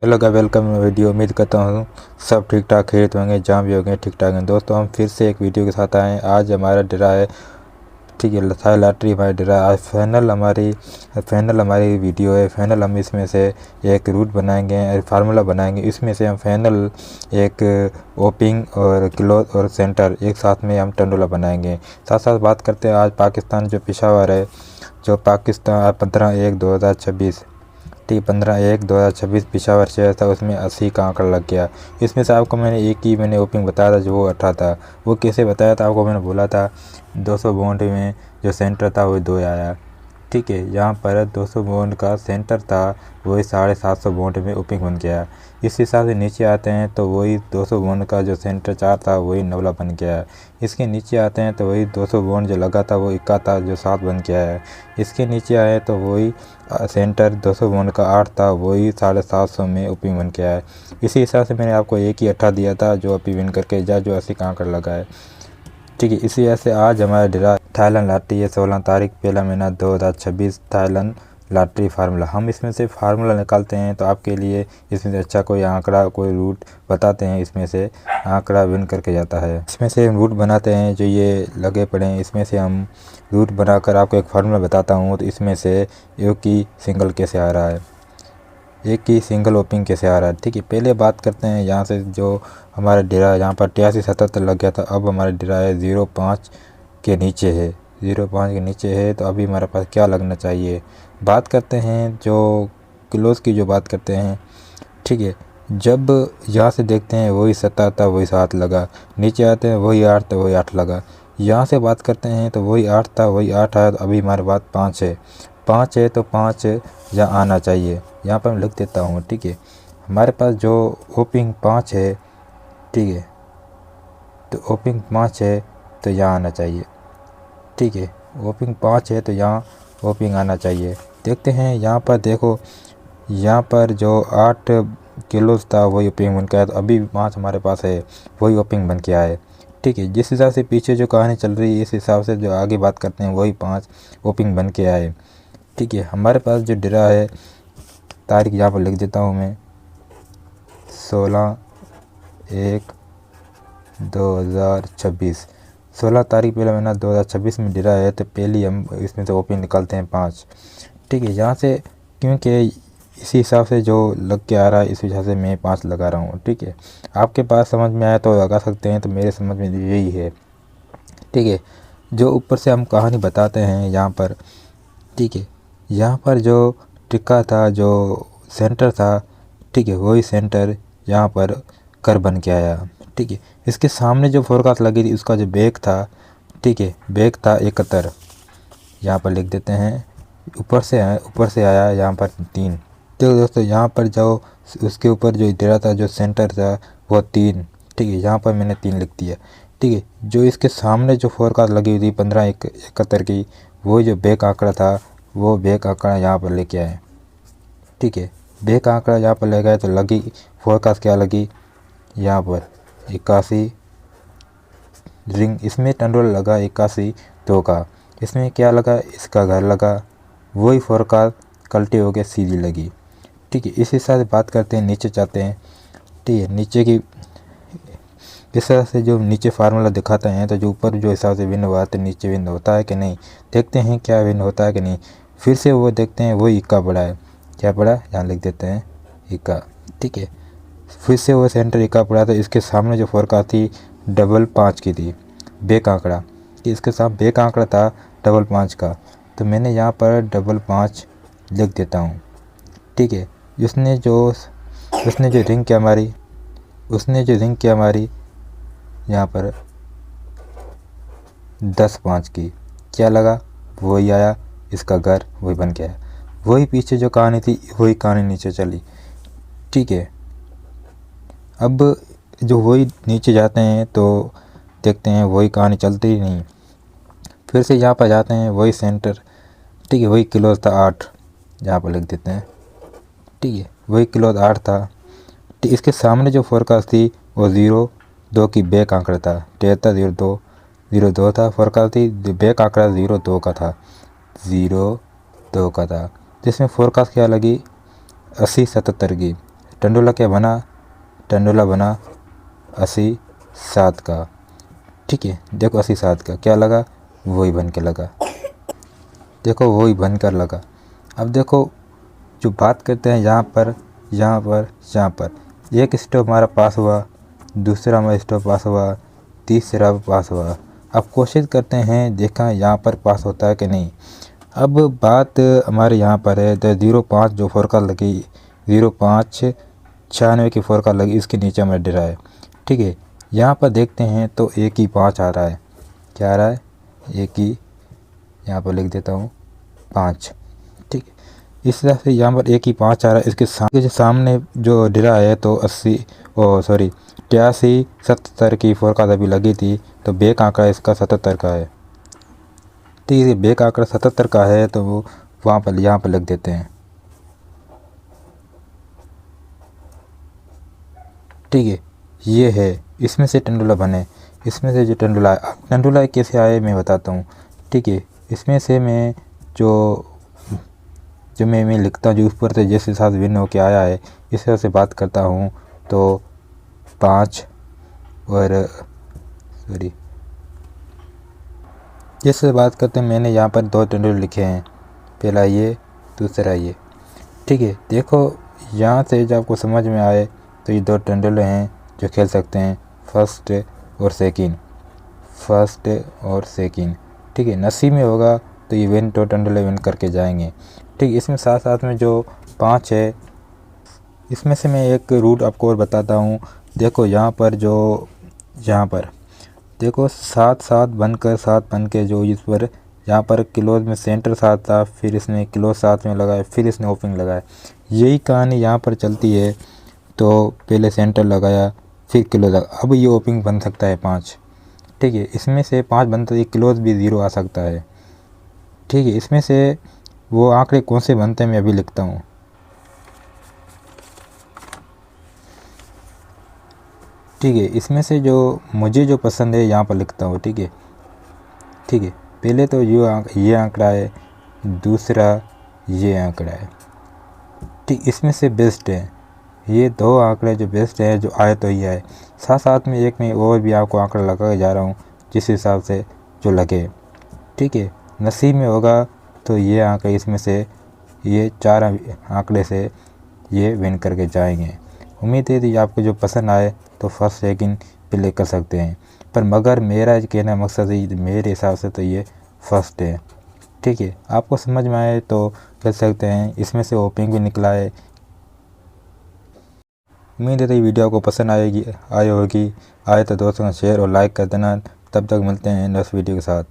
Hello का welcome video. उम्मीद करता हूँ सब ठीक ठाक खेत होंगे, जहाँ भी होंगे ठीक ठाक हैं। दोस्तों हम फिर से एक वीडियो के साथ आए हैं। आज हमारा डेरा है, ठीक है, लथाई लॉटरी हमारी डेरा। आज फाइनल हमारी वीडियो है। फाइनल हम इसमें से एक रूट बनाएंगे, फार्मूला बनाएंगे। इसमें से हम फाइनल एक ओपिंग और क्लोज और सेंटर एक साथ में हम टंडोला बनाएंगे। साथ साथ बात करते हैं आज पाकिस्तान जो पेशावर है, जो पाकिस्तान 15/1/2026, ठीक 15/1/2026 पेशावर शहर था, उसमें 80 का आंकड़ा लग गया। इसमें से आपको मैंने ओपनिंग बताया था जो वो 18 था। वो कैसे बताया था आपको, मैंने बोला था 200 बाउंड्री में जो सेंटर था वो 2 आया, ठीक है। यहाँ पर 200 बाउंड का सेंटर था, वही 750 बाउंड में ओपनिंग बन गया। इस हिसाब से नीचे आते हैं तो वही 200 बाउंड का जो सेंटर 4 था वही 9 बन गया है। इसके नीचे आते हैं तो वही 200 बाउंड जो लगा था वो 1 था जो 7 बन गया है। इसके नीचे आए तो वही सेंटर 200 बाउंड का 8 था, वही 750 में ओपनिंग बन गया है। इसी हिसाब से मैंने आपको एक ही 18 दिया था जो अभी विन करके जो 80 का आंकड़ा लगा है, ठीक है। इसी वजह से आज हमारा डेरा थाईलैंड लॉटरी है, 16 तारीख 1 महीना 2026 थाईलैंड लॉटरी फार्मूला। हम इसमें से फार्मूला निकालते हैं तो आपके लिए इसमें से अच्छा कोई आंकड़ा कोई रूट बताते हैं, इसमें से आंकड़ा विन करके जाता है। इसमें से हम रूट बनाते हैं जो ये लगे पड़े हैं, इसमें से हम रूट बनाकर आपको एक फार्मूला बताता हूँ। तो इसमें से एक की सिंगल कैसे आ रहा है, एक की सिंगल ओपनिंग कैसे आ रहा है, ठीक है। पहले बात करते हैं यहाँ से जो हमारा डेरा है, यहाँ पर 83-77 लग गया था। अब हमारा डेरा है 0.5 के नीचे है, 0.5 के नीचे है। तो अभी हमारे पास क्या लगना चाहिए, बात करते हैं जो क्लोज की जो बात करते हैं, ठीक है। जब यहाँ से देखते हैं वही 7 था वही 7 लगा, नीचे आते हैं वही 8 था वही 8 लगा। यहाँ से बात करते हैं तो वही 8 था वही 8 आया। तो अभी हमारे पास 5 है, 5 है तो 5 यहाँ आना चाहिए। यहाँ पर मैं लिख देता हूँ, ठीक है। हमारे पास जो ओपनिंग 5 है, ठीक है, तो ओपनिंग 5 है तो यहाँ आना चाहिए, ठीक है। ओपनिंग 5 है तो यहाँ ओपनिंग आना चाहिए। देखते हैं यहाँ पर, देखो यहाँ पर जो 8 किलोज था वही ओपनिंग बन के आया। तो अभी 5 हमारे पास है वही ओपनिंग बन के आया है, ठीक है। जिस हिसाब से पीछे जो कहानी चल रही है इस हिसाब से जो आगे बात करते हैं वही 5 ओपनिंग बन के आए, ठीक है। हमारे पास जो डेरा है, तारीख यहाँ पर लिख देता हूँ मैं, 16/1/2026, 16 तारीख 1 महीना 2026 में डेरा है। तो पहली हम इसमें से ओपनिंग निकालते हैं 5, ठीक है। यहाँ से क्योंकि इसी हिसाब से जो लग के आ रहा है इस वजह से मैं 5 लगा रहा हूँ, ठीक है। आपके पास समझ में आया तो लगा सकते हैं, तो मेरे समझ में यही है, ठीक है। जो ऊपर से हम कहानी बताते हैं यहाँ पर, ठीक है, यहाँ पर जो टिक्का था जो सेंटर था, ठीक है, वही सेंटर यहाँ पर कर बन के आया, ठीक है। इसके सामने जो फोरकास्ट लगी थी उसका जो बैक था, ठीक है, बैक था 71, यहाँ पर लिख देते हैं। ऊपर से आया यहाँ पर 3। तो दोस्तों यहाँ पर जो उसके ऊपर जो डेरा था जो सेंटर था वो 3, ठीक है, यहाँ पर मैंने 3 लिख दिया, ठीक है। जो इसके सामने जो फोरकास्ट लगी हुई थी 15/1/71 की, वो जो बैक आंकड़ा था वो बैक आंकड़ा यहाँ पर लेके आए, ठीक है। बैक आंकड़ा यहाँ पर ले गए तो लगी फोरकास्ट क्या लगी, यहाँ पर 81 रिंग, इसमें टंडोल लगा 81-2 का। इसमें क्या लगा, इसका घर लगा, वही फोरकास्ट कल्टी हो के सीधी लगी, ठीक है। इस हिसाब से बात करते हैं, नीचे चाहते हैं, ठीक है। नीचे की इस तरह से जो नीचे फार्मूला दिखाते हैं तो जो ऊपर जो हिसाब से विन हुआ तो नीचे विन होता है कि नहीं, देखते हैं क्या विन होता है कि नहीं। फिर से वो देखते हैं वही इक्का पड़ा है, क्या पड़ा, यहाँ लिख देते हैं इक्का, ठीक है। फिर से वो सेंटर इक्का पड़ा, तो इसके सामने जो फोरकास्ट थी 5.5 की थी बैक आंकड़ा, कि इसके साथ बैक आंकड़ा था 5.5 का। तो मैंने यहाँ पर 5.5 लिख देता हूँ, ठीक है। उसने जो रिंग क्या मारी, यहाँ पर 10.5 की, क्या लगा, वही आया, इसका घर वही बन गया। वही पीछे जो कहानी थी वही कहानी नीचे चली, ठीक है। अब जो वही नीचे जाते हैं तो देखते हैं वही कहानी चलती ही नहीं। फिर से यहाँ पर जाते हैं वही सेंटर, ठीक है, वही क्लोज था 8, यहाँ पर लिख देते हैं, ठीक है, वही क्लोज 8 था, ठीक। इसके सामने जो फोरकास्ट थी वो 0.2 की बैक आंकड़ा था, 73-02 था फोरकास्ट थी, बैक आंकड़ा 0.2 का था, 0.2 का था। जिसमें फोरकास्ट क्या लगी 80-77 की, टंडोला क्या बना, टंडोला बना 87 का। ठीक है, देखो 87 का क्या लगा, वही बन के लगा, देखो वही बनकर लगा। अब देखो जो बात करते हैं यहाँ पर, यहाँ पर, यहाँ पर एक स्टॉप हमारा पास हुआ, दूसरा हमारा स्टॉप पास हुआ, तीसरा पास हुआ। अब कोशिश करते हैं देखा यहाँ पर पास होता है कि नहीं। अब बात हमारे यहाँ पर है तो 05 जो फोरकाल लगी, 05 96 की फोरकाल लगी, इसके नीचे हमारा डेरा है। ठीक है, यहाँ पर देखते हैं तो 1 ही 5 आ रहा है, क्या आ रहा है, 1 ही, यहाँ पर लिख देता हूँ 5। ठीक है, इस तरह से यहाँ पर 1 ही 5 आ रहा है। इसके सामने जो डेरा है तो 83 77 की फोरकाल अभी लगी थी, तो बैक आंकड़ा इसका 77 का है। ठीक है, बैक आंकड़ा 77 का है तो वो वहाँ पर यहाँ पर लिख देते हैं। ठीक है, ये है, इसमें से टंडोला बने, इसमें से जो टंडोला कैसे आए मैं बताता हूँ। ठीक है, इसमें से मैं जो मैं लिखता हूँ, जो ऊपर से जैसे साथ भिन्न होकर आया है, इस तरह से बात करता हूँ तो 5 और जैसे बात करते हैं, मैंने यहाँ पर 2 टंडोले लिखे हैं, पहला ये, दूसरा ये। ठीक है, देखो यहाँ से जब आपको समझ में आए तो ये 2 टंडोले हैं जो खेल सकते हैं, फर्स्ट और सेकंड। ठीक है, नसीब में होगा तो ये विन 2 टंडोले विन करके जाएंगे। ठीक, इसमें साथ साथ में जो 5 है, इसमें से मैं एक रूट आपको और बताता हूँ। देखो यहाँ पर देखो 7 बन के जो इस पर यहाँ पर क्लोज में सेंटर 7 था, फिर इसने क्लोज 7 में लगाया, फिर इसने ओपनिंग लगाया। यही कहानी यहाँ पर चलती है, तो पहले सेंटर लगाया, फिर क्लोज लगा, अब ये ओपनिंग बन सकता है 5। ठीक है, इसमें से 5 बनता है, क्लोज भी 0 आ सकता है। ठीक है, इसमें से वो आंकड़े कौन से बनते हैं मैं अभी लिखता हूँ। ठीक है, इसमें से जो मुझे जो पसंद है यहाँ पर लिखता हूँ। ठीक है, पहले तो ये आंकड़ा है, दूसरा ये आंकड़ा है। ठीक, इसमें से बेस्ट है, ये 2 आंकड़े जो बेस्ट है, जो आए तो ये आए। साथ साथ में एक मैं और भी आपको आंकड़ा लगा के जा रहा हूँ, जिस हिसाब से जो लगे। ठीक है, नसीब में होगा तो ये आंकड़े, इसमें से ये 4 आंकड़े से ये विन करके जाएंगे। उम्मीद है कि आपको जो पसंद आए तो फर्स्ट सेकंड प्ले कर सकते हैं, पर मगर मेरा कहना मकसद है, मेरे हिसाब से तो ये फर्स्ट है। ठीक है, आपको समझ में आए तो कर सकते हैं, इसमें से ओपनिंग भी निकला है। उम्मीद है तो ये वीडियो आपको पसंद आए तो दोस्तों का शेयर और लाइक कर देना। तब तक मिलते हैं नेक्स्ट वीडियो के साथ।